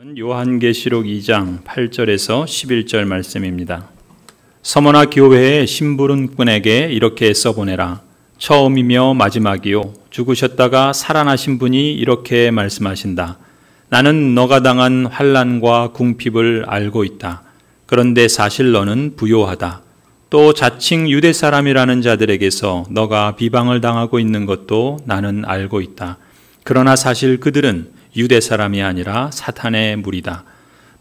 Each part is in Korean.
요한계시록 2장 8절에서 11절 말씀입니다. 서머나 교회의 심부름꾼에게 이렇게 써보내라. 처음이며 마지막이요 죽으셨다가 살아나신 분이 이렇게 말씀하신다. 나는 너가 당한 환난과 궁핍을 알고 있다. 그런데 사실 너는 부요하다. 또 자칭 유대 사람이라는 자들에게서 너가 비방을 당하고 있는 것도 나는 알고 있다. 그러나 사실 그들은 유대 사람이 아니라 사탄의 무리다.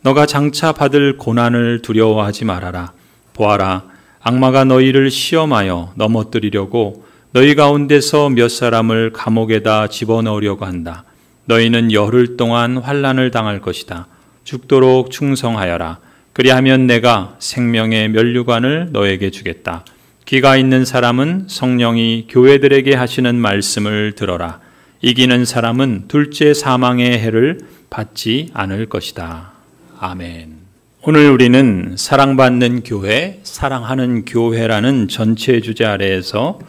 너가 장차 받을 고난을 두려워하지 말아라. 보아라, 악마가 너희를 시험하여 넘어뜨리려고 너희 가운데서 몇 사람을 감옥에다 집어넣으려고 한다. 너희는 열흘 동안 환난을 당할 것이다. 죽도록 충성하여라. 그리하면 내가 생명의 면류관을 너에게 주겠다. 귀가 있는 사람은 성령이 교회들에게 하시는 말씀을 들어라. 이기는 사람은 둘째 사망의 해를 받지 않을 것이다. 아멘. 오늘 우리는 사랑받는 교회, 사랑하는 교회라는 전체 주제 아래에서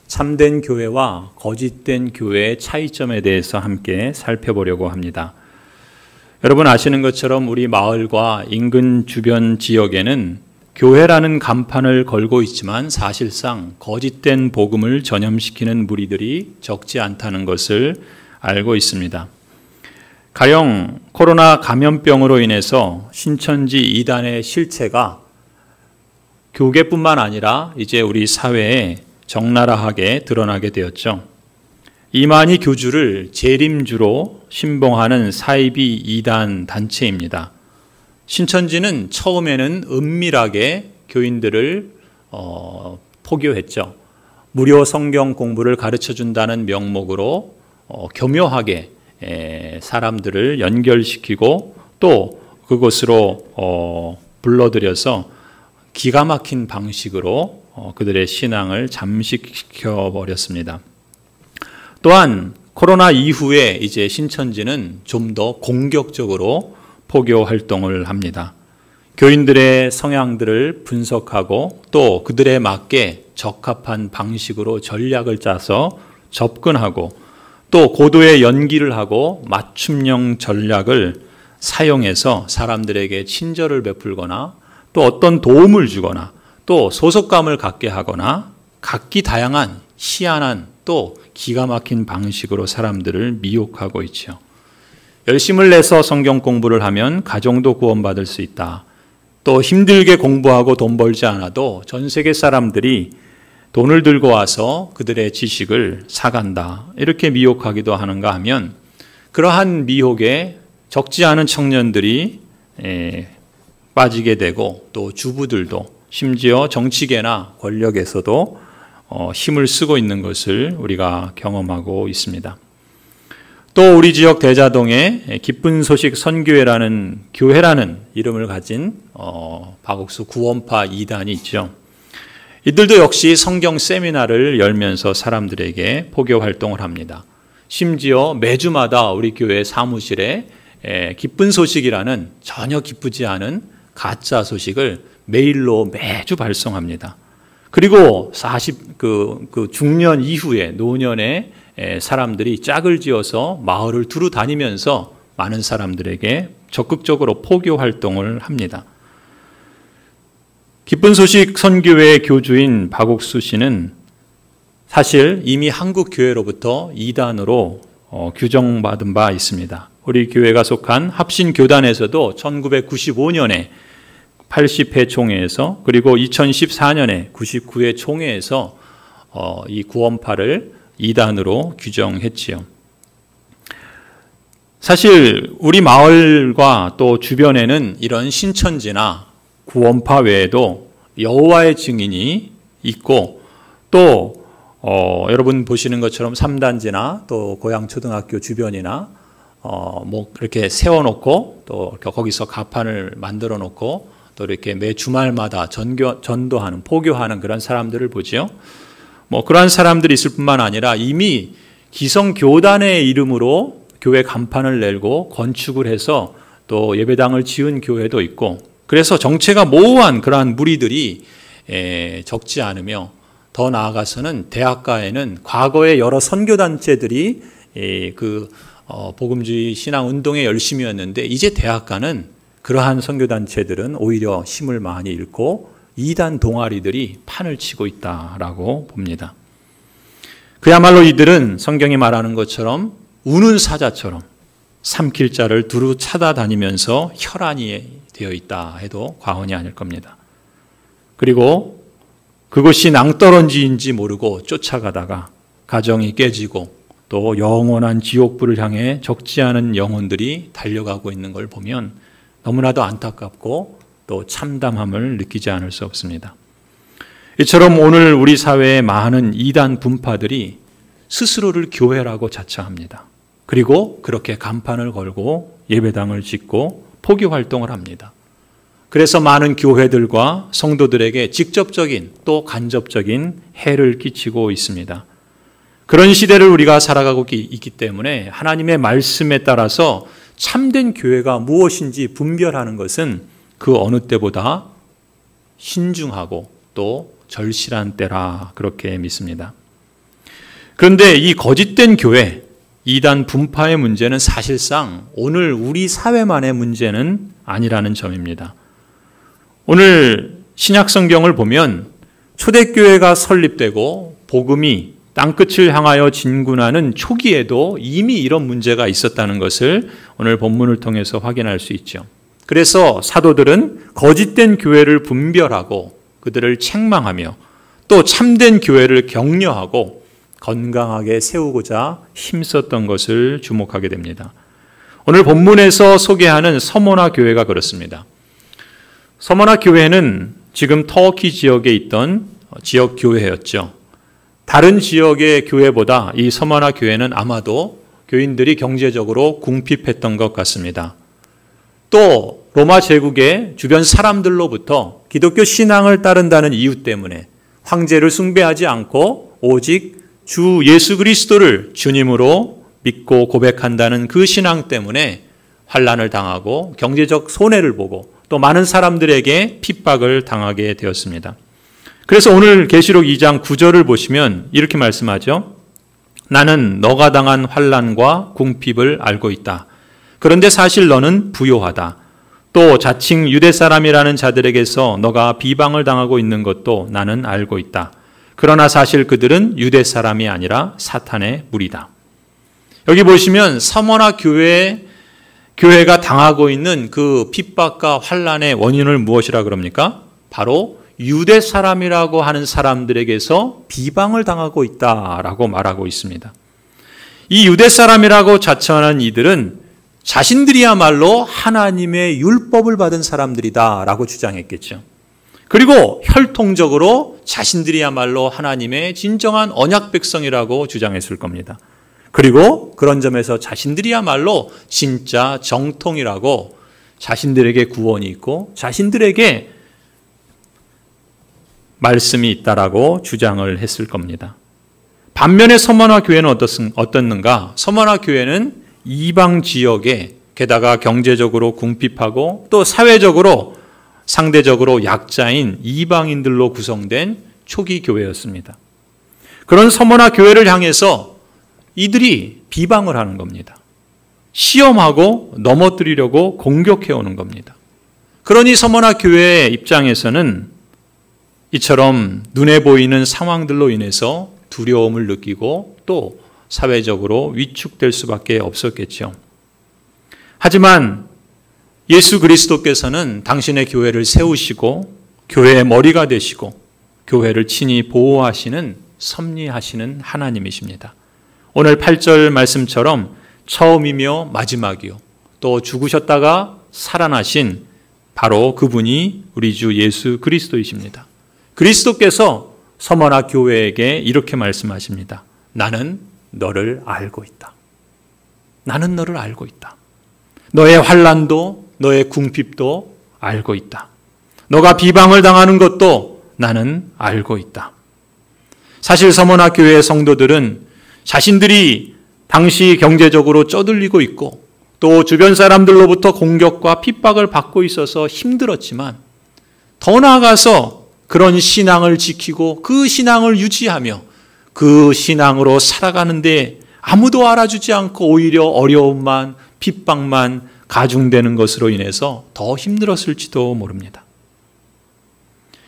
참된 교회와 거짓된 교회의 차이점에 대해서 함께 살펴보려고 합니다. 여러분 아시는 것처럼 우리 마을과 인근 주변 지역에는 교회라는 간판을 걸고 있지만 사실상 거짓된 복음을 전염시키는 무리들이 적지 않다는 것을 알고 있습니다. 가령 코로나 감염병으로 인해서 신천지 이단의 실체가 교계뿐만 아니라 이제 우리 사회에 적나라하게 드러나게 되었죠. 이만희 교주를 재림주로 신봉하는 사이비 이단 단체입니다. 신천지는 처음에는 은밀하게 교인들을 포교했죠. 무료 성경 공부를 가르쳐준다는 명목으로 교묘하게 사람들을 연결시키고 또 그곳으로 불러들여서 기가 막힌 방식으로 그들의 신앙을 잠식시켜 버렸습니다. 또한 코로나 이후에 이제 신천지는 좀 더 공격적으로 포교 활동을 합니다. 교인들의 성향들을 분석하고 또 그들에 맞게 적합한 방식으로 전략을 짜서 접근하고 또 고도의 연기를 하고 맞춤형 전략을 사용해서 사람들에게 친절을 베풀거나 또 어떤 도움을 주거나 또 소속감을 갖게 하거나 각기 다양한 희한한 또 기가 막힌 방식으로 사람들을 미혹하고 있죠. 열심을 내서 성경 공부를 하면 가정도 구원받을 수 있다. 또 힘들게 공부하고 돈 벌지 않아도 전 세계 사람들이 돈을 들고 와서 그들의 지식을 사간다. 이렇게 미혹하기도 하는가 하면 그러한 미혹에 적지 않은 청년들이 빠지게 되고 또 주부들도 심지어 정치계나 권력에서도 힘을 쓰고 있는 것을 우리가 경험하고 있습니다. 또 우리 지역 대자동에 기쁜 소식 선교회라는 교회라는 이름을 가진 박옥수 구원파 2단이 있죠. 이들도 역시 성경 세미나를 열면서 사람들에게 포교 활동을 합니다. 심지어 매주마다 우리 교회 사무실에 기쁜 소식이라는 전혀 기쁘지 않은 가짜 소식을 메일로 매주 발송합니다. 그리고 중년 이후에 노년에 사람들이 짝을 지어서 마을을 두루 다니면서 많은 사람들에게 적극적으로 포교 활동을 합니다. 기쁜 소식 선교회의 교주인 박옥수 씨는 사실 이미 한국 교회로부터 이단으로 규정받은 바 있습니다. 우리 교회가 속한 합신교단에서도 1995년에 80회 총회에서 그리고 2014년에 99회 총회에서 이 구원파를 이단으로 규정했지요. 사실 우리 마을과 또 주변에는 이런 신천지나 구원파 외에도 여호와의 증인이 있고 또 여러분 보시는 것처럼 3단지나 또 고양초등학교 주변이나 이렇게 세워놓고 또 거기서 가판을 만들어 놓고 또 이렇게 매 주말마다 전도하는 포교하는 그런 사람들을 보지요. 그러한 사람들이 있을 뿐만 아니라 이미 기성교단의 이름으로 교회 간판을 내고 건축을 해서 또 예배당을 지은 교회도 있고 그래서 정체가 모호한 그러한 무리들이 적지 않으며 더 나아가서는 대학가에는 과거에 여러 선교단체들이 복음주의 신앙운동에 열심히 했는데 이제 대학 가는 그러한 선교단체들은 오히려 힘을 많이 잃고 이단 동아리들이 판을 치고 있다라고 봅니다. 그야말로 이들은 성경이 말하는 것처럼 우는 사자처럼 삼킬 자를 두루 찾아다니면서 혈안이 되어 있다 해도 과언이 아닐 겁니다. 그리고 그것이 낭떠러지인지 모르고 쫓아가다가 가정이 깨지고 또 영원한 지옥불을 향해 적지 않은 영혼들이 달려가고 있는 걸 보면 너무나도 안타깝고 또 참담함을 느끼지 않을 수 없습니다. 이처럼 오늘 우리 사회의 많은 이단 분파들이 스스로를 교회라고 자처합니다. 그리고 그렇게 간판을 걸고 예배당을 짓고 포교 활동을 합니다. 그래서 많은 교회들과 성도들에게 직접적인 또 간접적인 해를 끼치고 있습니다. 그런 시대를 우리가 살아가고 있기 때문에 하나님의 말씀에 따라서 참된 교회가 무엇인지 분별하는 것은 그 어느 때보다 신중하고 또 절실한 때라 그렇게 믿습니다. 그런데 이 거짓된 교회, 이단 분파의 문제는 사실상 오늘 우리 사회만의 문제는 아니라는 점입니다. 오늘 신약 성경을 보면 초대교회가 설립되고 복음이 땅끝을 향하여 진군하는 초기에도 이미 이런 문제가 있었다는 것을 오늘 본문을 통해서 확인할 수 있죠. 그래서 사도들은 거짓된 교회를 분별하고 그들을 책망하며 또 참된 교회를 격려하고 건강하게 세우고자 힘썼던 것을 주목하게 됩니다. 오늘 본문에서 소개하는 서모나 교회가 그렇습니다. 서모나 교회는 지금 터키 지역에 있던 지역 교회였죠. 다른 지역의 교회보다 이 서모나 교회는 아마도 교인들이 경제적으로 궁핍했던 것 같습니다. 또 로마 제국의 주변 사람들로부터 기독교 신앙을 따른다는 이유 때문에 황제를 숭배하지 않고 오직 주 예수 그리스도를 주님으로 믿고 고백한다는 그 신앙 때문에 환난을 당하고 경제적 손해를 보고 또 많은 사람들에게 핍박을 당하게 되었습니다. 그래서 오늘 계시록 2장 9절을 보시면 이렇게 말씀하죠. 나는 너가 당한 환난과 궁핍을 알고 있다. 그런데 사실 너는 부요하다. 또 자칭 유대 사람이라는 자들에게서 너가 비방을 당하고 있는 것도 나는 알고 있다. 그러나 사실 그들은 유대 사람이 아니라 사탄의 무리다. 여기 보시면 서머나 교회가 당하고 있는 그 핍박과 환난의 원인을 무엇이라 그럽니까? 바로 유대 사람이라고 하는 사람들에게서 비방을 당하고 있다라고 말하고 있습니다. 이 유대 사람이라고 자처하는 이들은 자신들이야말로 하나님의 율법을 받은 사람들이다라고 주장했겠죠. 그리고 혈통적으로 자신들이야말로 하나님의 진정한 언약 백성이라고 주장했을 겁니다. 그리고 그런 점에서 자신들이야말로 진짜 정통이라고 자신들에게 구원이 있고 자신들에게 말씀이 있다라고 주장을 했을 겁니다. 반면에 서머나 교회는 어떻는가? 서머나 교회는 이방 지역에 게다가 경제적으로 궁핍하고 또 사회적으로 상대적으로 약자인 이방인들로 구성된 초기 교회였습니다. 그런 서머나 교회를 향해서 이들이 비방을 하는 겁니다. 시험하고 넘어뜨리려고 공격해오는 겁니다. 그러니 서머나 교회의 입장에서는 이처럼 눈에 보이는 상황들로 인해서 두려움을 느끼고 또 사회적으로 위축될 수밖에 없었겠죠. 하지만 예수 그리스도께서는 당신의 교회를 세우시고 교회의 머리가 되시고 교회를 친히 보호하시는 섭리하시는 하나님이십니다. 오늘 8절 말씀처럼 처음이며 마지막이요 또 죽으셨다가 살아나신 바로 그분이 우리 주 예수 그리스도이십니다. 그리스도께서 서머나 교회에게 이렇게 말씀하십니다. 나는 너를 알고 있다. 나는 너를 알고 있다. 너의 환난도 너의 궁핍도 알고 있다. 너가 비방을 당하는 것도 나는 알고 있다. 사실 서머나 교회의 성도들은 자신들이 당시 경제적으로 쩌들리고 있고 또 주변 사람들로부터 공격과 핍박을 받고 있어서 힘들었지만 더 나아가서 그런 신앙을 지키고 그 신앙을 유지하며 그 신앙으로 살아가는데 아무도 알아주지 않고 오히려 어려움만, 핍박만 가중되는 것으로 인해서 더 힘들었을지도 모릅니다.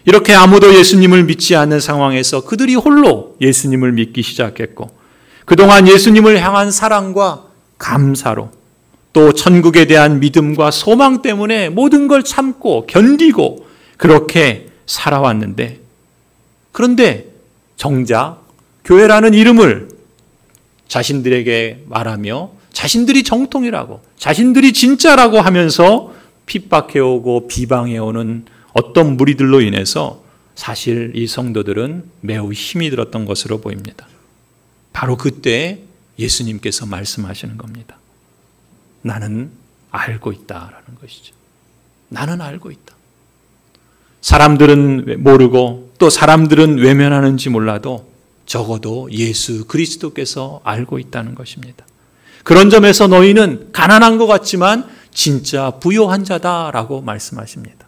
이렇게 아무도 예수님을 믿지 않는 상황에서 그들이 홀로 예수님을 믿기 시작했고, 그동안 예수님을 향한 사랑과 감사로, 또 천국에 대한 믿음과 소망 때문에 모든 걸 참고 견디고 그렇게 살아왔는데, 그런데 정작 교회라는 이름을 자신들에게 말하며 자신들이 정통이라고, 자신들이 진짜라고 하면서 핍박해오고 비방해오는 어떤 무리들로 인해서 사실 이 성도들은 매우 힘이 들었던 것으로 보입니다. 바로 그때 예수님께서 말씀하시는 겁니다. 나는 알고 있다라는 것이죠. 나는 알고 있다. 사람들은 모르고 또 사람들은 외면하는지 몰라도 적어도 예수 그리스도께서 알고 있다는 것입니다. 그런 점에서 너희는 가난한 것 같지만 진짜 부요한 자다라고 말씀하십니다.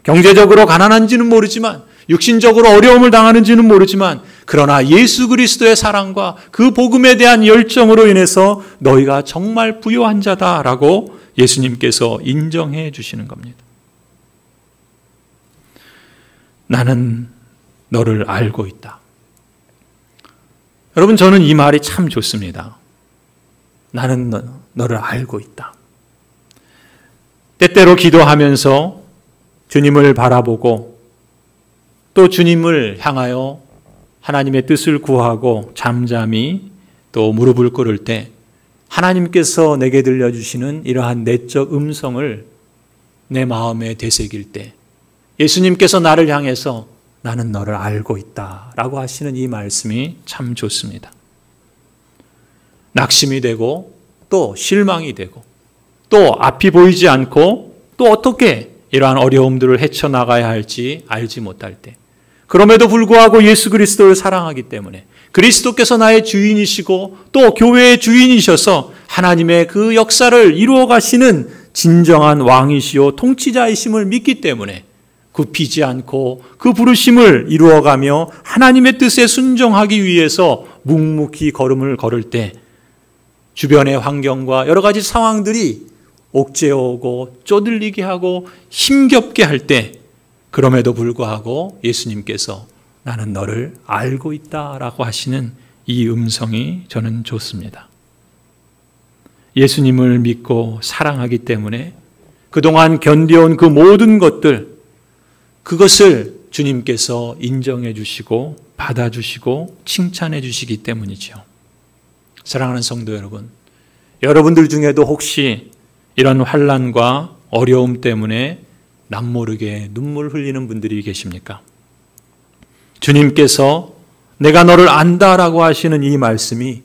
경제적으로 가난한지는 모르지만, 육신적으로 어려움을 당하는지는 모르지만, 그러나 예수 그리스도의 사랑과 그 복음에 대한 열정으로 인해서 너희가 정말 부요한 자다라고 예수님께서 인정해 주시는 겁니다. 나는 너를 알고 있다. 여러분, 저는 이 말이 참 좋습니다. 나는 너를 알고 있다. 때때로 기도하면서 주님을 바라보고 또 주님을 향하여 하나님의 뜻을 구하고 잠잠히 또 무릎을 꿇을 때 하나님께서 내게 들려주시는 이러한 내적 음성을 내 마음에 되새길 때 예수님께서 나를 향해서 나는 너를 알고 있다 라고 하시는 이 말씀이 참 좋습니다. 낙심이 되고 또 실망이 되고 또 앞이 보이지 않고 또 어떻게 이러한 어려움들을 헤쳐나가야 할지 알지 못할 때, 그럼에도 불구하고 예수 그리스도를 사랑하기 때문에 그리스도께서 나의 주인이시고 또 교회의 주인이셔서 하나님의 그 역사를 이루어 가시는 진정한 왕이시요 통치자이심을 믿기 때문에 굽히지 않고 그 부르심을 이루어가며 하나님의 뜻에 순종하기 위해서 묵묵히 걸음을 걸을 때 주변의 환경과 여러 가지 상황들이 옥죄어오고 쪼들리게 하고 힘겹게 할 때, 그럼에도 불구하고 예수님께서 나는 너를 알고 있다라고 하시는 이 음성이 저는 좋습니다. 예수님을 믿고 사랑하기 때문에 그동안 견뎌온 그 모든 것들, 그것을 주님께서 인정해 주시고 받아주시고 칭찬해 주시기 때문이죠. 사랑하는 성도 여러분, 여러분들 중에도 혹시 이런 환난과 어려움 때문에 남모르게 눈물 흘리는 분들이 계십니까? 주님께서 내가 너를 안다라고 하시는 이 말씀이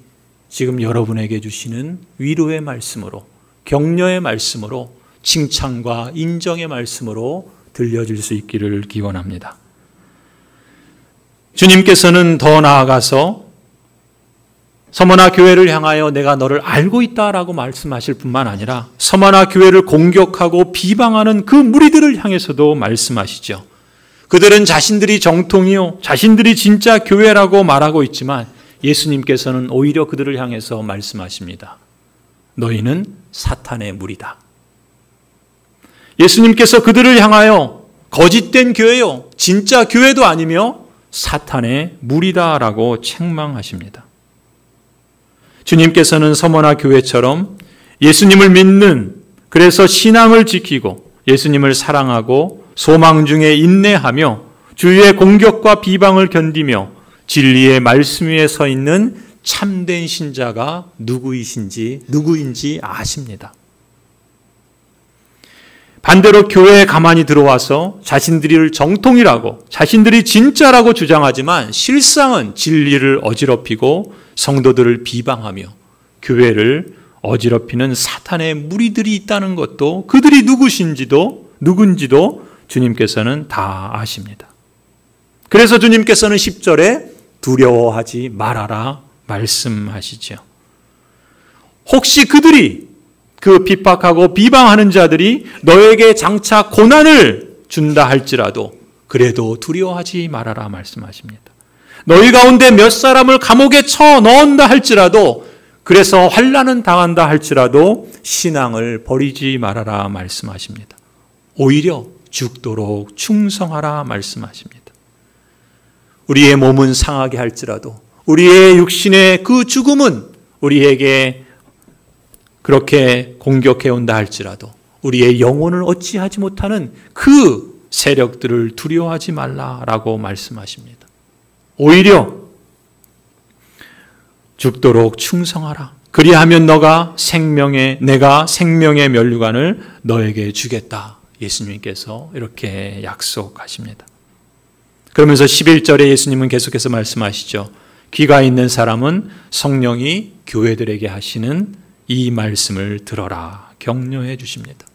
지금 여러분에게 주시는 위로의 말씀으로, 격려의 말씀으로, 칭찬과 인정의 말씀으로 들려질 수 있기를 기원합니다. 주님께서는 더 나아가서 서머나 교회를 향하여 내가 너를 알고 있다라고 말씀하실 뿐만 아니라 서머나 교회를 공격하고 비방하는 그 무리들을 향해서도 말씀하시죠. 그들은 자신들이 정통이요, 자신들이 진짜 교회라고 말하고 있지만 예수님께서는 오히려 그들을 향해서 말씀하십니다. 너희는 사탄의 무리다. 예수님께서 그들을 향하여 거짓된 교회요, 진짜 교회도 아니며 사탄의 무리다라고 책망하십니다. 주님께서는 서머나 교회처럼 예수님을 믿는, 그래서 신앙을 지키고 예수님을 사랑하고 소망 중에 인내하며 주위의 공격과 비방을 견디며 진리의 말씀 위에 서 있는 참된 신자가 누구인지 아십니다. 반대로 교회에 가만히 들어와서 자신들이 정통이라고, 자신들이 진짜라고 주장하지만 실상은 진리를 어지럽히고 성도들을 비방하며 교회를 어지럽히는 사탄의 무리들이 있다는 것도, 그들이 누군지도 주님께서는 다 아십니다. 그래서 주님께서는 10절에 두려워하지 말아라 말씀하시죠. 혹시 그들이, 그 핍박하고 비방하는 자들이 너에게 장차 고난을 준다 할지라도 그래도 두려워하지 말아라 말씀하십니다. 너희 가운데 몇 사람을 감옥에 쳐 넣는다 할지라도 그래서 환난은 당한다 할지라도 신앙을 버리지 말아라 말씀하십니다. 오히려 죽도록 충성하라 말씀하십니다. 우리의 몸은 상하게 할지라도 우리의 육신의 그 죽음은 우리에게 그렇게 공격해 온다 할지라도 우리의 영혼을 어찌하지 못하는 그 세력들을 두려워하지 말라라고 말씀하십니다. 오히려 죽도록 충성하라. 그리하면 내가 생명의 면류관을 너에게 주겠다. 예수님께서 이렇게 약속하십니다. 그러면서 11절에 예수님은 계속해서 말씀하시죠. 귀가 있는 사람은 성령이 교회들에게 하시는 이 말씀을 들어라. 격려해 주십니다.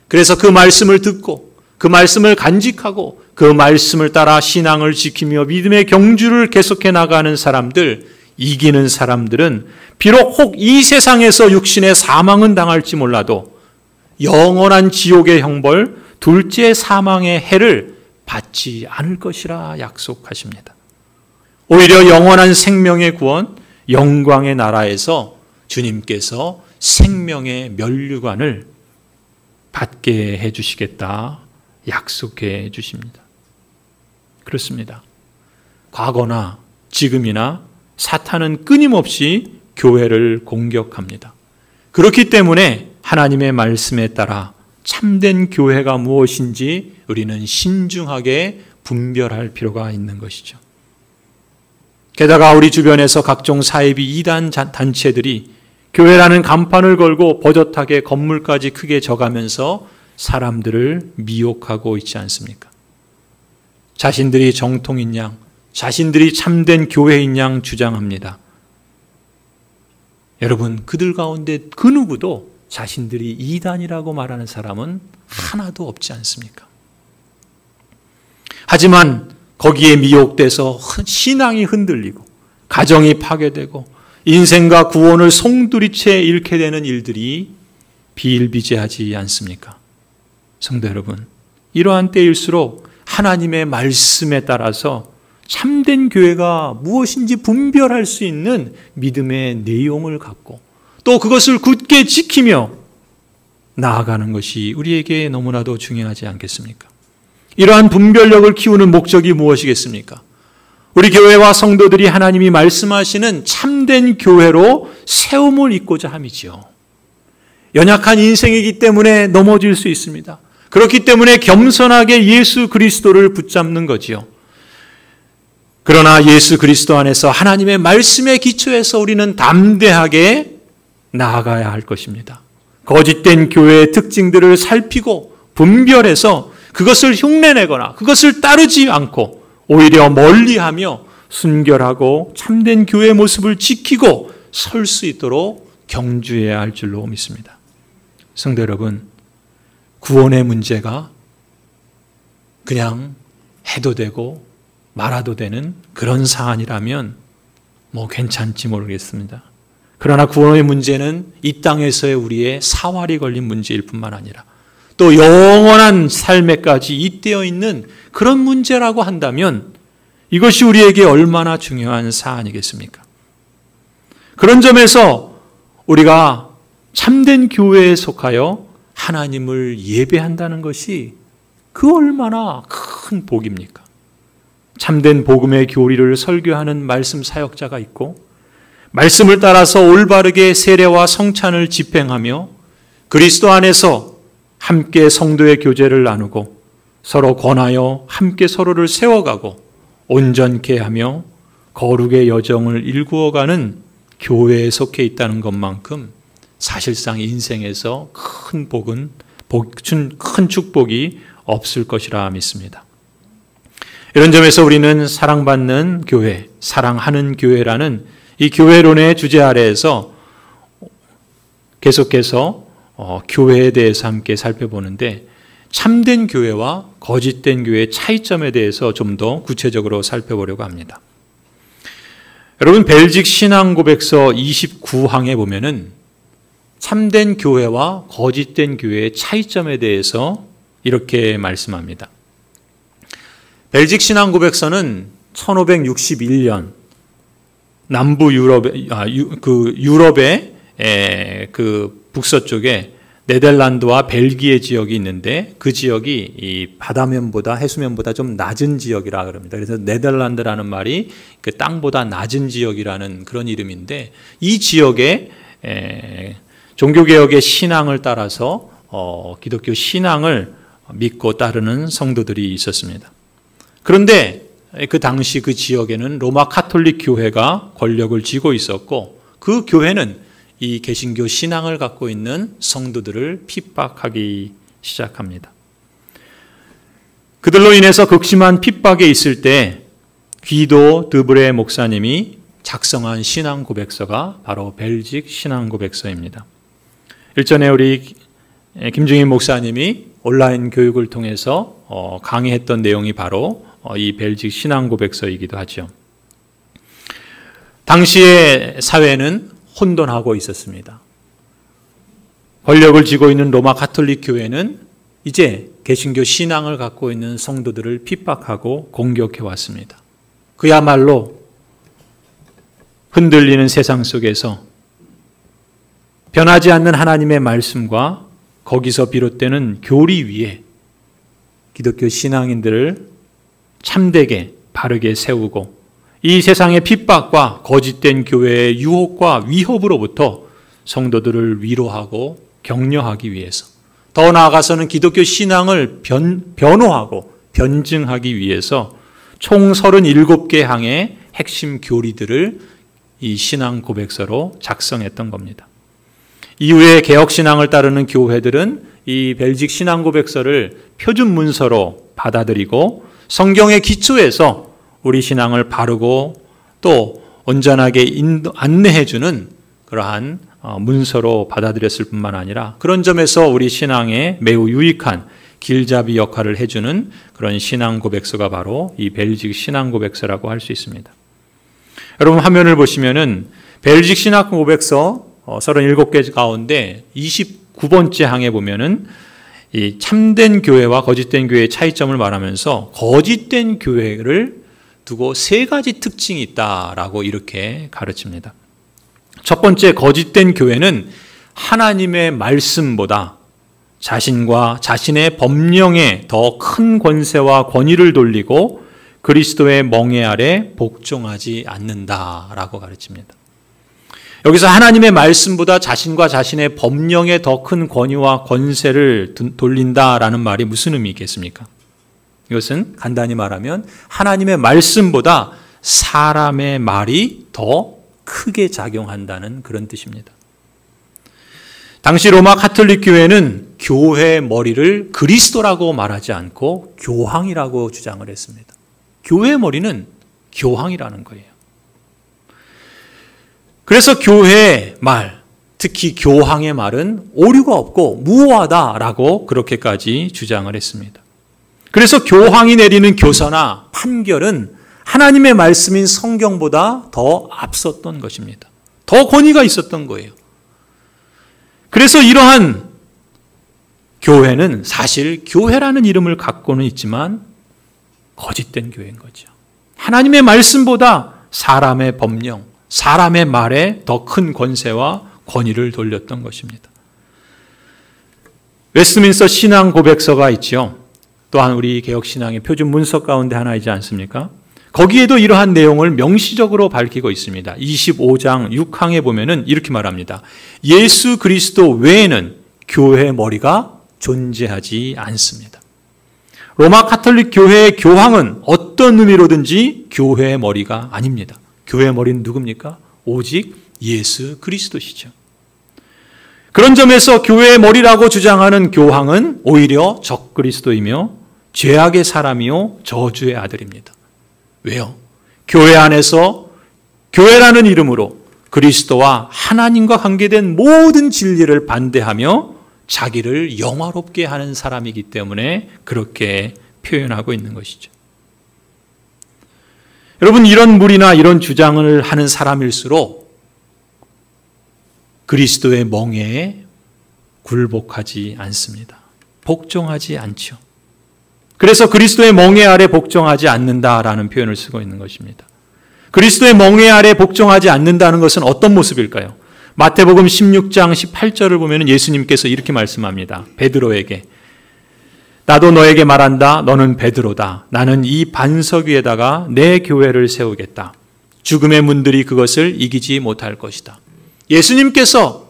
그래서 그 말씀을 듣고 그 말씀을 간직하고 그 말씀을 따라 신앙을 지키며 믿음의 경주를 계속해 나가는 사람들, 이기는 사람들은 비록 혹 이 세상에서 육신의 사망은 당할지 몰라도 영원한 지옥의 형벌, 둘째 사망의 해를 받지 않을 것이라 약속하십니다. 오히려 영원한 생명의 구원, 영광의 나라에서 주님께서 생명의 면류관을 받게 해주시겠다 약속해 주십니다. 그렇습니다. 과거나 지금이나 사탄은 끊임없이 교회를 공격합니다. 그렇기 때문에 하나님의 말씀에 따라 참된 교회가 무엇인지 우리는 신중하게 분별할 필요가 있는 것이죠. 게다가 우리 주변에서 각종 사이비 이단 단체들이 교회라는 간판을 걸고 버젓하게 건물까지 크게 져가면서 사람들을 미혹하고 있지 않습니까? 자신들이 정통인 양, 자신들이 참된 교회인 양 주장합니다. 여러분, 그들 가운데 그 누구도 자신들이 이단이라고 말하는 사람은 하나도 없지 않습니까? 하지만 거기에 미혹돼서 신앙이 흔들리고 가정이 파괴되고 인생과 구원을 송두리째 잃게 되는 일들이 비일비재하지 않습니까? 성도 여러분, 이러한 때일수록 하나님의 말씀에 따라서 참된 교회가 무엇인지 분별할 수 있는 믿음의 내용을 갖고 또 그것을 굳게 지키며 나아가는 것이 우리에게 너무나도 중요하지 않겠습니까? 이러한 분별력을 키우는 목적이 무엇이겠습니까? 우리 교회와 성도들이 하나님이 말씀하시는 참된 교회로 세움을 잇고자 함이지요. 연약한 인생이기 때문에 넘어질 수 있습니다. 그렇기 때문에 겸손하게 예수 그리스도를 붙잡는 거지요. 그러나 예수 그리스도 안에서 하나님의 말씀에 기초해서 우리는 담대하게 나아가야 할 것입니다. 거짓된 교회의 특징들을 살피고 분별해서 그것을 흉내내거나 그것을 따르지 않고 오히려 멀리하며 순결하고 참된 교회의 모습을 지키고 설 수 있도록 경주해야 할 줄로 믿습니다. 성도 여러분, 구원의 문제가 그냥 해도 되고 말아도 되는 그런 사안이라면 괜찮지 모르겠습니다. 그러나 구원의 문제는 이 땅에서의 우리의 사활이 걸린 문제일 뿐만 아니라 또 영원한 삶에까지 잇대어 있는 그런 문제라고 한다면 이것이 우리에게 얼마나 중요한 사안이겠습니까? 그런 점에서 우리가 참된 교회에 속하여 하나님을 예배한다는 것이 그 얼마나 큰 복입니까? 참된 복음의 교리를 설교하는 말씀 사역자가 있고 말씀을 따라서 올바르게 세례와 성찬을 집행하며 그리스도 안에서 함께 성도의 교제를 나누고 서로 권하여 함께 서로를 세워가고 온전케 하며 거룩의 여정을 일구어가는 교회에 속해 있다는 것만큼 사실상 인생에서 큰 축복이 없을 것이라 믿습니다. 이런 점에서 우리는 사랑받는 교회, 사랑하는 교회라는 이 교회론의 주제 아래에서 계속해서 교회에 대해서 함께 살펴보는데 참된 교회와 거짓된 교회의 차이점에 대해서 좀 더 구체적으로 살펴보려고 합니다. 여러분, 벨직 신앙고백서 29항에 보면은 참된 교회와 거짓된 교회의 차이점에 대해서 이렇게 말씀합니다. 벨직 신앙고백서는 1561년 남부 유럽의 유럽의 그 북서쪽에 네덜란드와 벨기에 지역이 있는데 그 지역이 이 바다면보다 해수면보다 좀 낮은 지역이라 그럽니다. 그래서 네덜란드라는 말이 그 땅보다 낮은 지역이라는 그런 이름인데 이 지역에 종교개혁의 신앙을 따라서 기독교 신앙을 믿고 따르는 성도들이 있었습니다. 그런데 그 당시 그 지역에는 로마 카톨릭 교회가 권력을 쥐고 있었고 그 교회는 이 개신교 신앙을 갖고 있는 성도들을 핍박하기 시작합니다. 그들로 인해서 극심한 핍박에 있을 때 귀도 드브레 목사님이 작성한 신앙 고백서가 바로 벨직 신앙 고백서입니다. 일전에 우리 김중인 목사님이 온라인 교육을 통해서 강의했던 내용이 바로 이 벨직 신앙 고백서이기도 하죠. 당시의 사회는 혼돈하고 있었습니다. 권력을 쥐고 있는 로마 가톨릭 교회는 이제 개신교 신앙을 갖고 있는 성도들을 핍박하고 공격해 왔습니다. 그야말로 흔들리는 세상 속에서 변하지 않는 하나님의 말씀과 거기서 비롯되는 교리 위에 기독교 신앙인들을 참되게 바르게 세우고 이 세상의 핍박과 거짓된 교회의 유혹과 위협으로부터 성도들을 위로하고 격려하기 위해서 더 나아가서는 기독교 신앙을 변호하고 변증하기 위해서 총 37개 항의 핵심 교리들을 이 신앙 고백서로 작성했던 겁니다. 이후에 개혁신앙을 따르는 교회들은 이 벨직 신앙 고백서를 표준 문서로 받아들이고 성경의 기초에서 우리 신앙을 바르고 또 온전하게 안내해주는 그러한 문서로 받아들였을 뿐만 아니라 그런 점에서 우리 신앙에 매우 유익한 길잡이 역할을 해주는 그런 신앙 고백서가 바로 이 벨직 신앙 고백서라고 할 수 있습니다. 여러분 화면을 보시면은 벨직 신앙 고백서 37개 가운데 29번째 항에 보면은 이 참된 교회와 거짓된 교회의 차이점을 말하면서 거짓된 교회를 두고 세 가지 특징이 있다라고 이렇게 가르칩니다. 첫 번째, 거짓된 교회는 하나님의 말씀보다 자신과 자신의 법령에 더 큰 권세와 권위를 돌리고 그리스도의 멍에 아래 복종하지 않는다라고 가르칩니다. 여기서 하나님의 말씀보다 자신과 자신의 법령에 더 큰 권위와 권세를 돌린다라는 말이 무슨 의미겠습니까? 이것은 간단히 말하면 하나님의 말씀보다 사람의 말이 더 크게 작용한다는 그런 뜻입니다. 당시 로마 가톨릭 교회는 교회의 머리를 그리스도라고 말하지 않고 교황이라고 주장을 했습니다. 교회의 머리는 교황이라는 거예요. 그래서 교회의 말, 특히 교황의 말은 오류가 없고 무효하다라고 그렇게까지 주장을 했습니다. 그래서 교황이 내리는 교서나 판결은 하나님의 말씀인 성경보다 더 앞섰던 것입니다. 더 권위가 있었던 거예요. 그래서 이러한 교회는 사실 교회라는 이름을 갖고는 있지만 거짓된 교회인 거죠. 하나님의 말씀보다 사람의 법령, 사람의 말에 더 큰 권세와 권위를 돌렸던 것입니다. 웨스트민스터 신앙 고백서가 있죠. 또한 우리 개혁신앙의 표준 문서 가운데 하나이지 않습니까? 거기에도 이러한 내용을 명시적으로 밝히고 있습니다. 25장 6항에 보면은 이렇게 말합니다. 예수 그리스도 외에는 교회의 머리가 존재하지 않습니다. 로마 가톨릭 교회의 교황은 어떤 의미로든지 교회의 머리가 아닙니다. 교회의 머리는 누굽니까? 오직 예수 그리스도시죠. 그런 점에서 교회의 머리라고 주장하는 교황은 오히려 적그리스도이며 죄악의 사람이요 저주의 아들입니다. 왜요? 교회 안에서 교회라는 이름으로 그리스도와 하나님과 관계된 모든 진리를 반대하며 자기를 영화롭게 하는 사람이기 때문에 그렇게 표현하고 있는 것이죠. 여러분, 이런 무리나 이런 주장을 하는 사람일수록 그리스도의 멍에에 굴복하지 않습니다. 복종하지 않죠. 그래서 그리스도의 멍에 아래 복종하지 않는다라는 표현을 쓰고 있는 것입니다. 그리스도의 멍에 아래 복종하지 않는다는 것은 어떤 모습일까요? 마태복음 16장 18절을 보면 예수님께서 이렇게 말씀합니다. 베드로에게 나도 너에게 말한다. 너는 베드로다. 나는 이 반석 위에다가 내 교회를 세우겠다. 죽음의 문들이 그것을 이기지 못할 것이다. 예수님께서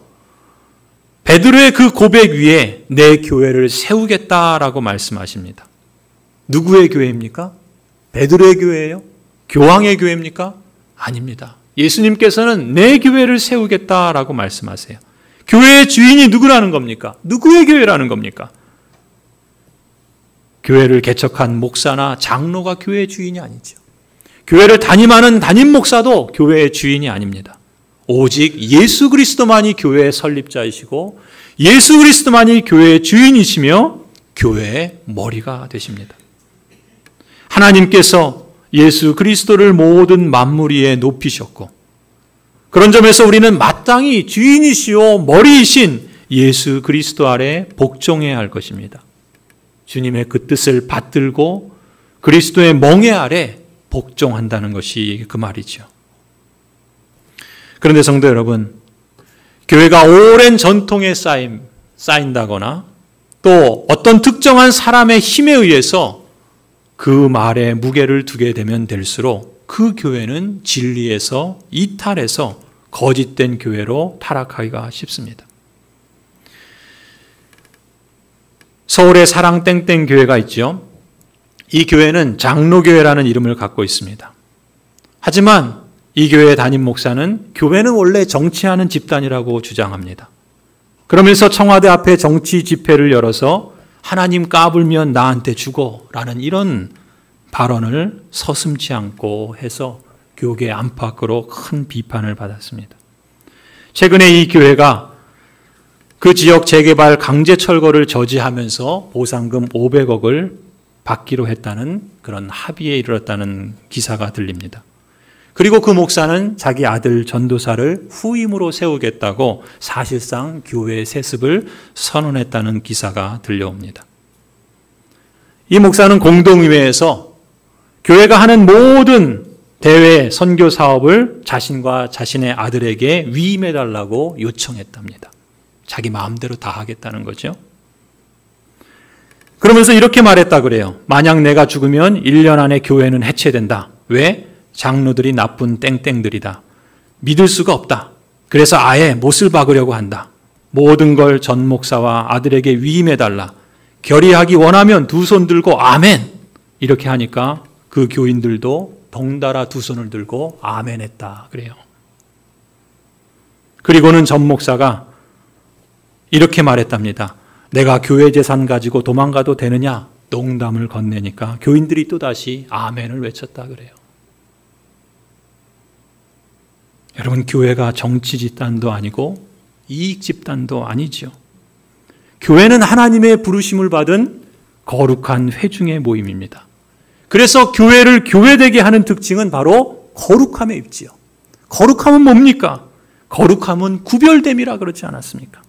베드로의 그 고백 위에 내 교회를 세우겠다라고 말씀하십니다. 누구의 교회입니까? 베드로의 교회예요? 교황의 교회입니까? 아닙니다. 예수님께서는 내 교회를 세우겠다라고 말씀하세요. 교회의 주인이 누구라는 겁니까? 누구의 교회라는 겁니까? 교회를 개척한 목사나 장로가 교회의 주인이 아니죠. 교회를 담임하는 담임 목사도 교회의 주인이 아닙니다. 오직 예수 그리스도만이 교회의 설립자이시고 예수 그리스도만이 교회의 주인이시며 교회의 머리가 되십니다. 하나님께서 예수 그리스도를 모든 만물 위에 높이셨고 그런 점에서 우리는 마땅히 주인이시오 머리이신 예수 그리스도 아래 복종해야 할 것입니다. 주님의 그 뜻을 받들고 그리스도의 멍에 아래 복종한다는 것이 그 말이죠. 그런데 성도 여러분, 교회가 오랜 전통에 쌓인다거나 또 어떤 특정한 사람의 힘에 의해서 그 말에 무게를 두게 되면 될수록 그 교회는 진리에서 이탈해서 거짓된 교회로 타락하기가 쉽습니다. 서울에 사랑 땡땡 교회가 있죠. 이 교회는 장로교회라는 이름을 갖고 있습니다. 하지만 이 교회의 담임 목사는 교회는 원래 정치하는 집단이라고 주장합니다. 그러면서 청와대 앞에 정치 집회를 열어서 하나님 까불면 나한테 주고 라는 이런 발언을 서슴지 않고 해서 교계 안팎으로 큰 비판을 받았습니다. 최근에 이 교회가 그 지역 재개발 강제 철거를 저지하면서 보상금 500억을 받기로 했다는 그런 합의에 이르렀다는 기사가 들립니다. 그리고 그 목사는 자기 아들 전도사를 후임으로 세우겠다고 사실상 교회 세습을 선언했다는 기사가 들려옵니다. 이 목사는 공동의회에서 교회가 하는 모든 대외 선교 사업을 자신과 자신의 아들에게 위임해달라고 요청했답니다. 자기 마음대로 다 하겠다는 거죠. 그러면서 이렇게 말했다 그래요. 만약 내가 죽으면 1년 안에 교회는 해체된다. 왜? 장로들이 나쁜 땡땡들이다. 믿을 수가 없다. 그래서 아예 못을 박으려고 한다. 모든 걸 전 목사와 아들에게 위임해달라. 결의하기 원하면 두 손 들고 아멘. 이렇게 하니까 그 교인들도 덩달아 두 손을 들고 아멘 했다 그래요. 그리고는 전 목사가 이렇게 말했답니다. 내가 교회 재산 가지고 도망가도 되느냐? 농담을 건네니까 교인들이 또다시 아멘을 외쳤다 그래요. 여러분, 교회가 정치 집단도 아니고 이익 집단도 아니죠. 교회는 하나님의 부르심을 받은 거룩한 회중의 모임입니다. 그래서 교회를 교회되게 하는 특징은 바로 거룩함에 있지요. 거룩함은 뭡니까? 거룩함은 구별됨이라 그러지 않았습니까?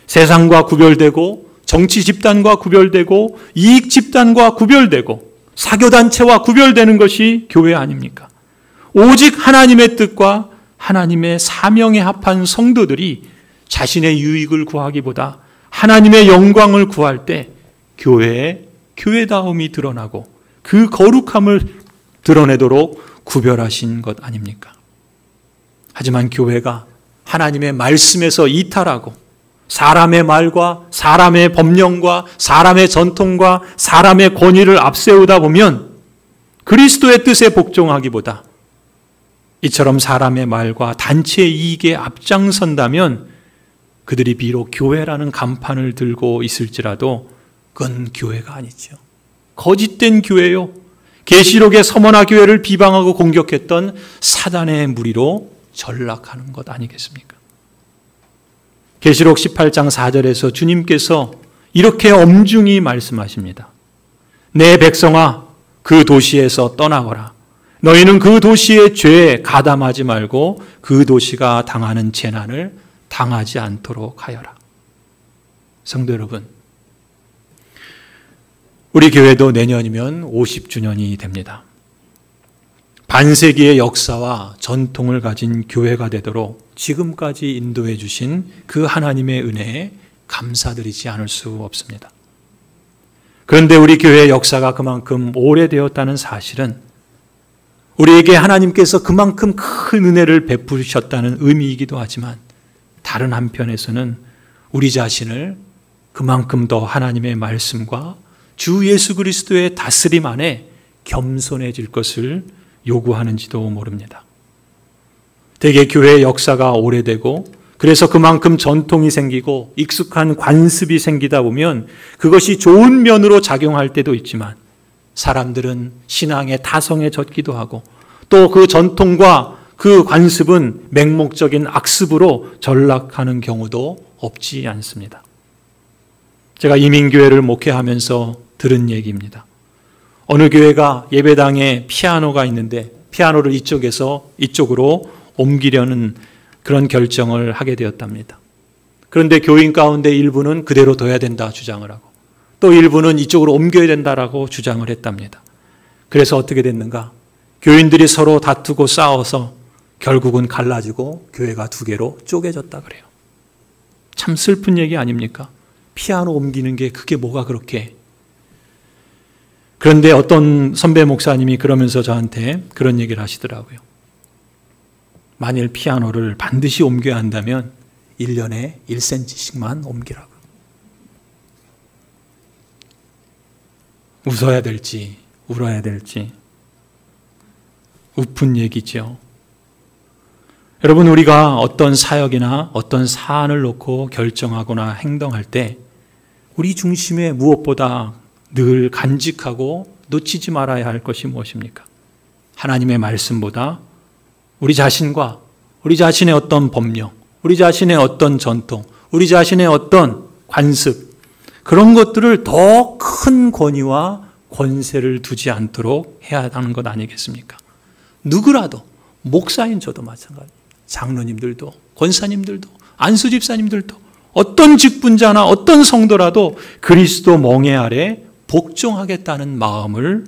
세상과 구별되고 정치 집단과 구별되고 이익 집단과 구별되고 사교단체와 구별되는 것이 교회 아닙니까? 오직 하나님의 뜻과 하나님의 사명에 합한 성도들이 자신의 유익을 구하기보다 하나님의 영광을 구할 때 교회의 교회다움이 드러나고 그 거룩함을 드러내도록 구별하신 것 아닙니까? 하지만 교회가 하나님의 말씀에서 이탈하고 사람의 말과 사람의 법령과 사람의 전통과 사람의 권위를 앞세우다 보면 그리스도의 뜻에 복종하기보다 이처럼 사람의 말과 단체의 이익에 앞장선다면 그들이 비록 교회라는 간판을 들고 있을지라도 그건 교회가 아니죠. 거짓된 교회요. 계시록의 서머나 교회를 비방하고 공격했던 사단의 무리로 전락하는 것 아니겠습니까? 계시록 18장 4절에서 주님께서 이렇게 엄중히 말씀하십니다. 내 백성아, 그 도시에서 떠나거라. 너희는 그 도시의 죄에 가담하지 말고 그 도시가 당하는 재난을 당하지 않도록 하여라. 성도 여러분, 우리 교회도 내년이면 50주년이 됩니다. 반세기의 역사와 전통을 가진 교회가 되도록 지금까지 인도해 주신 그 하나님의 은혜에 감사드리지 않을 수 없습니다. 그런데 우리 교회의 역사가 그만큼 오래되었다는 사실은 우리에게 하나님께서 그만큼 큰 은혜를 베푸셨다는 의미이기도 하지만 다른 한편에서는 우리 자신을 그만큼 더 하나님의 말씀과 주 예수 그리스도의 다스림 안에 겸손해질 것을 요구하는지도 모릅니다. 대개 교회의 역사가 오래되고 그래서 그만큼 전통이 생기고 익숙한 관습이 생기다 보면 그것이 좋은 면으로 작용할 때도 있지만 사람들은 신앙의 타성에 젖기도 하고 또 그 전통과 그 관습은 맹목적인 악습으로 전락하는 경우도 없지 않습니다. 제가 이민교회를 목회하면서 들은 얘기입니다. 어느 교회가 예배당에 피아노가 있는데 피아노를 이쪽에서 이쪽으로 옮기려는 그런 결정을 하게 되었답니다. 그런데 교인 가운데 일부는 그대로 둬야 된다 주장을 하고 또 일부는 이쪽으로 옮겨야 된다라고 주장을 했답니다. 그래서 어떻게 됐는가? 교인들이 서로 다투고 싸워서 결국은 갈라지고 교회가 두 개로 쪼개졌다 그래요. 참 슬픈 얘기 아닙니까? 피아노 옮기는 게 그게 뭐가 그렇게. 그런데 어떤 선배 목사님이 그러면서 저한테 그런 얘기를 하시더라고요. 만일 피아노를 반드시 옮겨야 한다면 1년에 1cm씩만 옮기라고. 웃어야 될지 울어야 될지 우픈 얘기죠. 여러분, 우리가 어떤 사역이나 어떤 사안을 놓고 결정하거나 행동할 때 우리 중심에 무엇보다 늘 간직하고 놓치지 말아야 할 것이 무엇입니까? 하나님의 말씀보다 우리 자신과 우리 자신의 어떤 법령, 우리 자신의 어떤 전통, 우리 자신의 어떤 관습, 그런 것들을 더 큰 권위와 권세를 두지 않도록 해야 하는 것 아니겠습니까? 누구라도, 목사인 저도 마찬가지, 장로님들도, 권사님들도, 안수 집사님들도, 어떤 직분자나 어떤 성도라도 그리스도 멍에 아래 복종하겠다는 마음을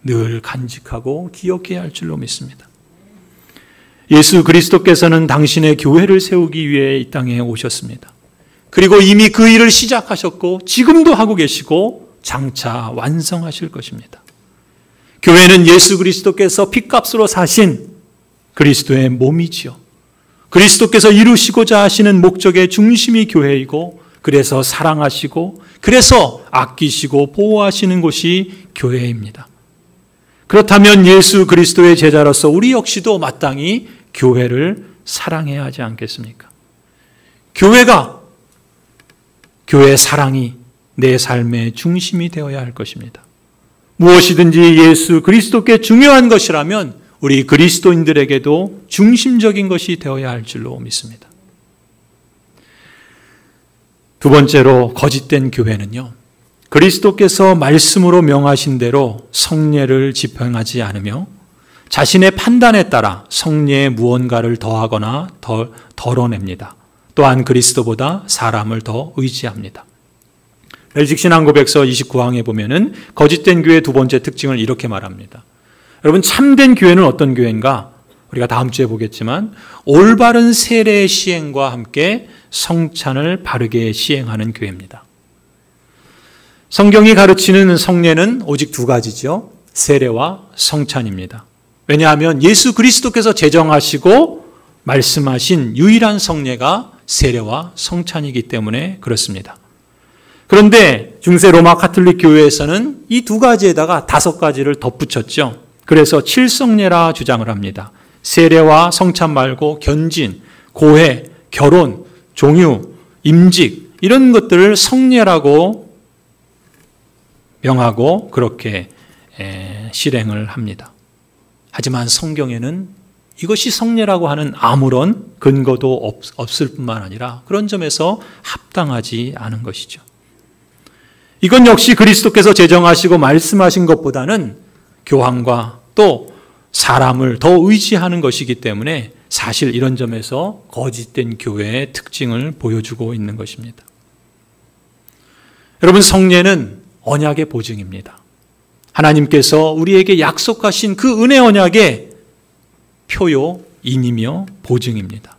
늘 간직하고 기억해야 할 줄로 믿습니다. 예수 그리스도께서는 당신의 교회를 세우기 위해 이 땅에 오셨습니다. 그리고 이미 그 일을 시작하셨고 지금도 하고 계시고 장차 완성하실 것입니다. 교회는 예수 그리스도께서 핏값으로 사신 그리스도의 몸이지요. 그리스도께서 이루시고자 하시는 목적의 중심이 교회이고 그래서 사랑하시고 그래서 아끼시고 보호하시는 곳이 교회입니다. 그렇다면 예수 그리스도의 제자로서 우리 역시도 마땅히 교회를 사랑해야 하지 않겠습니까? 교회 사랑이 내 삶의 중심이 되어야 할 것입니다. 무엇이든지 예수 그리스도께 중요한 것이라면 우리 그리스도인들에게도 중심적인 것이 되어야 할 줄로 믿습니다. 두 번째로 거짓된 교회는요, 그리스도께서 말씀으로 명하신 대로 성례를 집행하지 않으며 자신의 판단에 따라 성례에 무언가를 더하거나 덜어냅니다. 또한 그리스도보다 사람을 더 의지합니다. 벨직신앙고백서 29항에 보면은 거짓된 교회의 두 번째 특징을 이렇게 말합니다. 여러분, 참된 교회는 어떤 교회인가? 우리가 다음 주에 보겠지만 올바른 세례의 시행과 함께 성찬을 바르게 시행하는 교회입니다. 성경이 가르치는 성례는 오직 두 가지죠. 세례와 성찬입니다. 왜냐하면 예수 그리스도께서 제정하시고 말씀하신 유일한 성례가 세례와 성찬이기 때문에 그렇습니다. 그런데 중세 로마 가톨릭 교회에서는 이 두 가지에다가 5가지를 덧붙였죠. 그래서 칠성례라 주장을 합니다. 세례와 성찬 말고 견진, 고해, 결혼, 종유, 임직 이런 것들을 성례라고 명하고 그렇게 실행을 합니다. 하지만 성경에는 이것이 성례라고 하는 아무런 근거도 없을 뿐만 아니라 그런 점에서 합당하지 않은 것이죠. 이건 역시 그리스도께서 제정하시고 말씀하신 것보다는 교황과 또 사람을 더 의지하는 것이기 때문에 사실 이런 점에서 거짓된 교회의 특징을 보여주고 있는 것입니다. 여러분, 성례는 언약의 보증입니다. 하나님께서 우리에게 약속하신 그 은혜 언약의 표요인이며 보증입니다.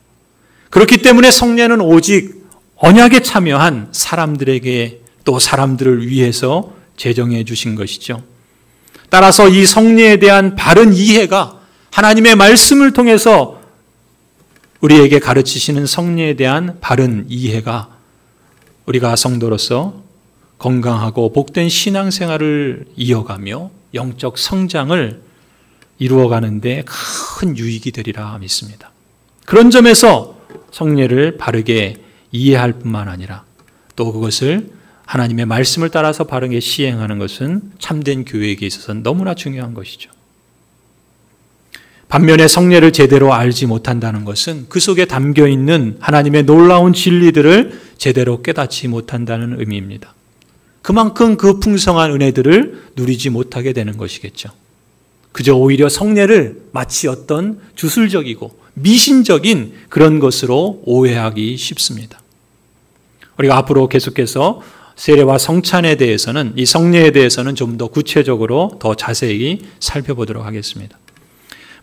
그렇기 때문에 성례는 오직 언약에 참여한 사람들에게 또 사람들을 위해서 제정해 주신 것이죠. 따라서 이 성례에 대한 바른 이해가 하나님의 말씀을 통해서 우리에게 가르치시는 성례에 대한 바른 이해가 우리가 성도로서 건강하고 복된 신앙생활을 이어가며 영적 성장을 이루어가는데 큰 유익이 되리라 믿습니다. 그런 점에서 성례를 바르게 이해할 뿐만 아니라 또 그것을 하나님의 말씀을 따라서 바르게 시행하는 것은 참된 교회에게 있어서는 너무나 중요한 것이죠. 반면에 성례를 제대로 알지 못한다는 것은 그 속에 담겨 있는 하나님의 놀라운 진리들을 제대로 깨닫지 못한다는 의미입니다. 그만큼 그 풍성한 은혜들을 누리지 못하게 되는 것이겠죠. 그저 오히려 성례를 마치 어떤 주술적이고 미신적인 그런 것으로 오해하기 쉽습니다. 우리가 앞으로 계속해서 세례와 성찬에 대해서는, 이 성례에 대해서는 좀 더 구체적으로 더 자세히 살펴보도록 하겠습니다.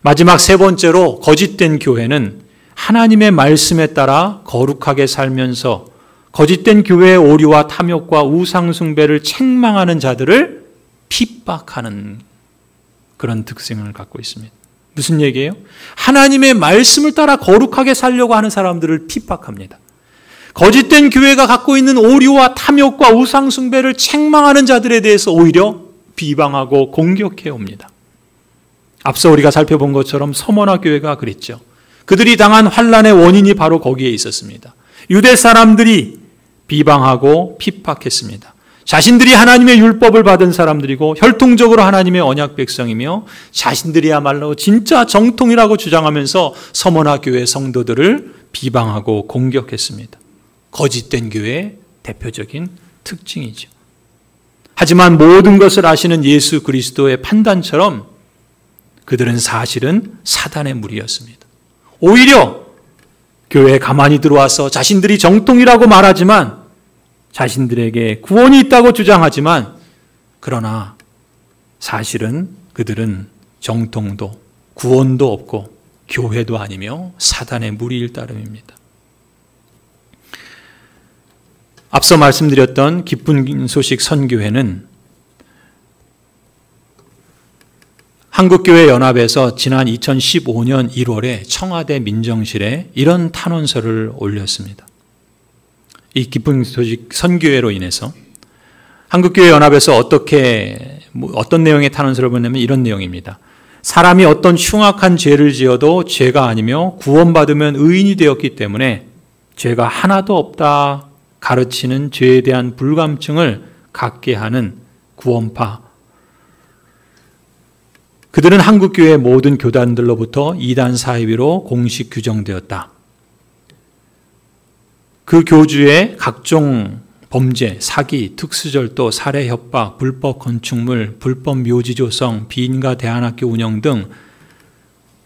마지막 세 번째로 거짓된 교회는 하나님의 말씀에 따라 거룩하게 살면서 거짓된 교회의 오류와 탐욕과 우상숭배를 책망하는 자들을 핍박하는 그런 특징을 갖고 있습니다. 무슨 얘기예요? 하나님의 말씀을 따라 거룩하게 살려고 하는 사람들을 핍박합니다. 거짓된 교회가 갖고 있는 오류와 탐욕과 우상숭배를 책망하는 자들에 대해서 오히려 비방하고 공격해 옵니다. 앞서 우리가 살펴본 것처럼 서머나 교회가 그랬죠. 그들이 당한 환난의 원인이 바로 거기에 있었습니다. 유대 사람들이 비방하고 핍박했습니다. 자신들이 하나님의 율법을 받은 사람들이고 혈통적으로 하나님의 언약 백성이며 자신들이야말로 진짜 정통이라고 주장하면서 서머나 교회 성도들을 비방하고 공격했습니다. 거짓된 교회의 대표적인 특징이죠. 하지만 모든 것을 아시는 예수 그리스도의 판단처럼 그들은 사실은 사단의 무리였습니다. 오히려 교회에 가만히 들어와서 자신들이 정통이라고 말하지만 자신들에게 구원이 있다고 주장하지만 그러나 사실은 그들은 정통도 구원도 없고 교회도 아니며 사단의 무리일 따름입니다. 앞서 말씀드렸던 기쁜 소식 선교회는 한국교회연합에서 지난 2015년 1월에 청와대 민정실에 이런 탄원서를 올렸습니다. 이 기쁜 소식 선교회로 인해서 한국교회연합에서 어떤 내용의 탄원서를 보내면 이런 내용입니다. 사람이 어떤 흉악한 죄를 지어도 죄가 아니며 구원받으면 의인이 되었기 때문에 죄가 하나도 없다 가르치는 죄에 대한 불감증을 갖게 하는 구원파, 그들은 한국교회 모든 교단들로부터 이단 사이비로 공식 규정되었다. 그 교주의 각종 범죄, 사기, 특수절도, 살해 협박, 불법 건축물, 불법 묘지 조성, 비인가 대안학교 운영 등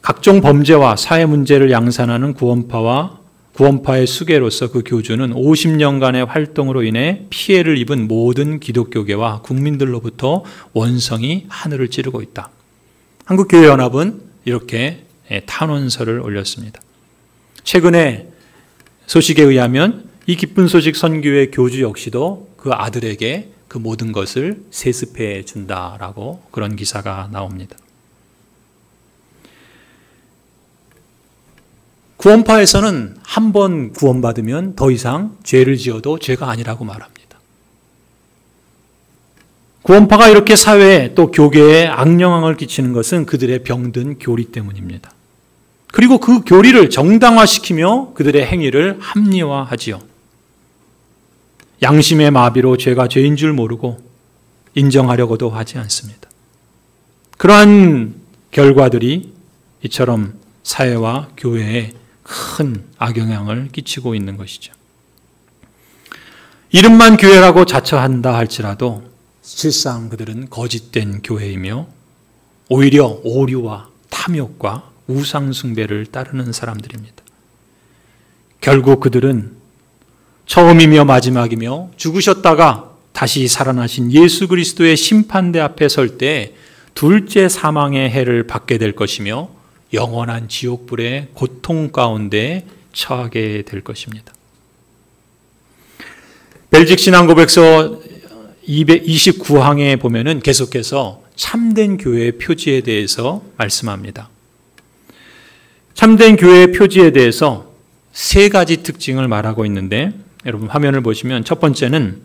각종 범죄와 사회 문제를 양산하는 구원파의 수계로서 그 교주는 50년간의 활동으로 인해 피해를 입은 모든 기독교계와 국민들로부터 원성이 하늘을 찌르고 있다. 한국교회연합은 이렇게 탄원서를 올렸습니다. 최근에 소식에 의하면 이 기쁜 소식 선교회 교주 역시도 그 아들에게 그 모든 것을 세습해 준다라고 그런 기사가 나옵니다. 구원파에서는 한 번 구원받으면 더 이상 죄를 지어도 죄가 아니라고 말합니다. 구원파가 이렇게 사회에 또 교계에 악영향을 끼치는 것은 그들의 병든 교리 때문입니다. 그리고 그 교리를 정당화시키며 그들의 행위를 합리화하지요. 양심의 마비로 죄가 죄인 줄 모르고 인정하려고도 하지 않습니다. 그러한 결과들이 이처럼 사회와 교회에 큰 악영향을 끼치고 있는 것이죠. 이름만 교회라고 자처한다 할지라도 실상 그들은 거짓된 교회이며 오히려 오류와 탐욕과 우상숭배를 따르는 사람들입니다. 결국 그들은 처음이며 마지막이며 죽으셨다가 다시 살아나신 예수 그리스도의 심판대 앞에 설 때 둘째 사망의 해를 받게 될 것이며 영원한 지옥불의 고통 가운데 처하게 될 것입니다. 벨직 신앙고백서 229항에 보면은 계속해서 참된 교회의 표지에 대해서 말씀합니다. 참된 교회의 표지에 대해서 세 가지 특징을 말하고 있는데, 여러분 화면을 보시면 첫 번째는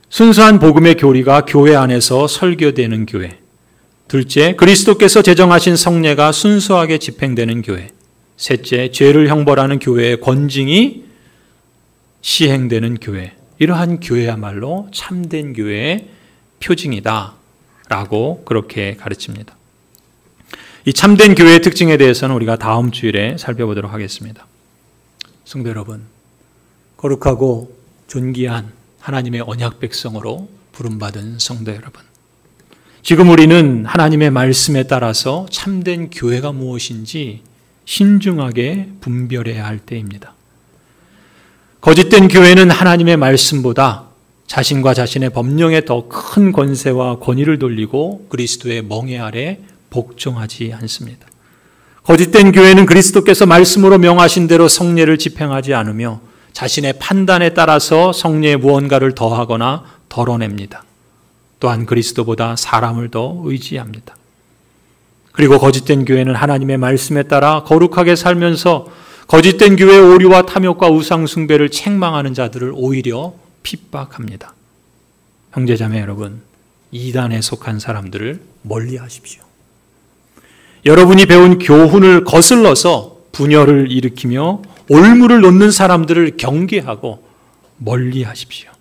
순수한 복음의 교리가 교회 안에서 설교되는 교회. 둘째, 그리스도께서 제정하신 성례가 순수하게 집행되는 교회. 셋째, 죄를 형벌하는 교회의 권징이 시행되는 교회. 이러한 교회야말로 참된 교회의 표징이다 라고 그렇게 가르칩니다. 이 참된 교회의 특징에 대해서는 우리가 다음 주일에 살펴보도록 하겠습니다. 성도 여러분, 거룩하고 존귀한 하나님의 언약 백성으로 부름받은 성도 여러분, 지금 우리는 하나님의 말씀에 따라서 참된 교회가 무엇인지 신중하게 분별해야 할 때입니다. 거짓된 교회는 하나님의 말씀보다 자신과 자신의 법령에 더 큰 권세와 권위를 돌리고 그리스도의 멍에 아래 복종하지 않습니다. 거짓된 교회는 그리스도께서 말씀으로 명하신 대로 성례를 집행하지 않으며 자신의 판단에 따라서 성례에 무언가를 더하거나 덜어냅니다. 또한 그리스도보다 사람을 더 의지합니다. 그리고 거짓된 교회는 하나님의 말씀에 따라 거룩하게 살면서 거짓된 교회의 오류와 탐욕과 우상숭배를 책망하는 자들을 오히려 핍박합니다. 형제자매 여러분, 이단에 속한 사람들을 멀리하십시오. 여러분이 배운 교훈을 거슬러서 분열을 일으키며 올무를 놓는 사람들을 경계하고 멀리하십시오.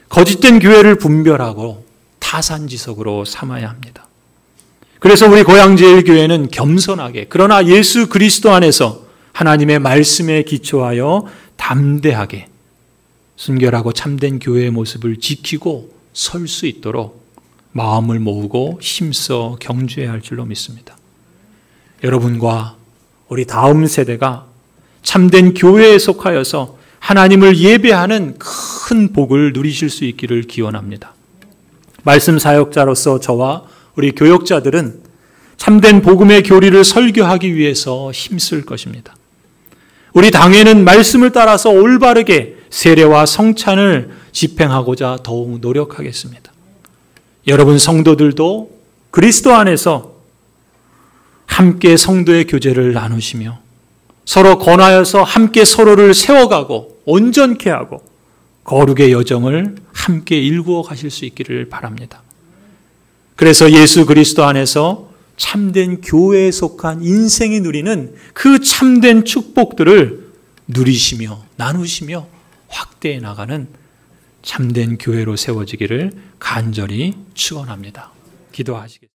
거짓된 교회를 분별하고 타산지석으로 삼아야 합니다. 그래서 우리 고양제일교회는 겸손하게, 그러나 예수 그리스도 안에서 하나님의 말씀에 기초하여 담대하게 순결하고 참된 교회의 모습을 지키고 설 수 있도록 마음을 모으고 힘써 경주해야 할 줄로 믿습니다. 여러분과 우리 다음 세대가 참된 교회에 속하여서 하나님을 예배하는 큰 복을 누리실 수 있기를 기원합니다. 말씀 사역자로서 저와 우리 교역자들은 참된 복음의 교리를 설교하기 위해서 힘쓸 것입니다. 우리 당회는 말씀을 따라서 올바르게 세례와 성찬을 집행하고자 더욱 노력하겠습니다. 여러분 성도들도 그리스도 안에서 함께 성도의 교제를 나누시며 서로 권하여서 함께 서로를 세워가고 온전케 하고 거룩의 여정을 함께 일구어 가실 수 있기를 바랍니다. 그래서 예수 그리스도 안에서 참된 교회에 속한 인생이 누리는 그 참된 축복들을 누리시며 나누시며 확대해 나가는 참된 교회로 세워지기를 간절히 축원합니다. 기도하시겠습니다.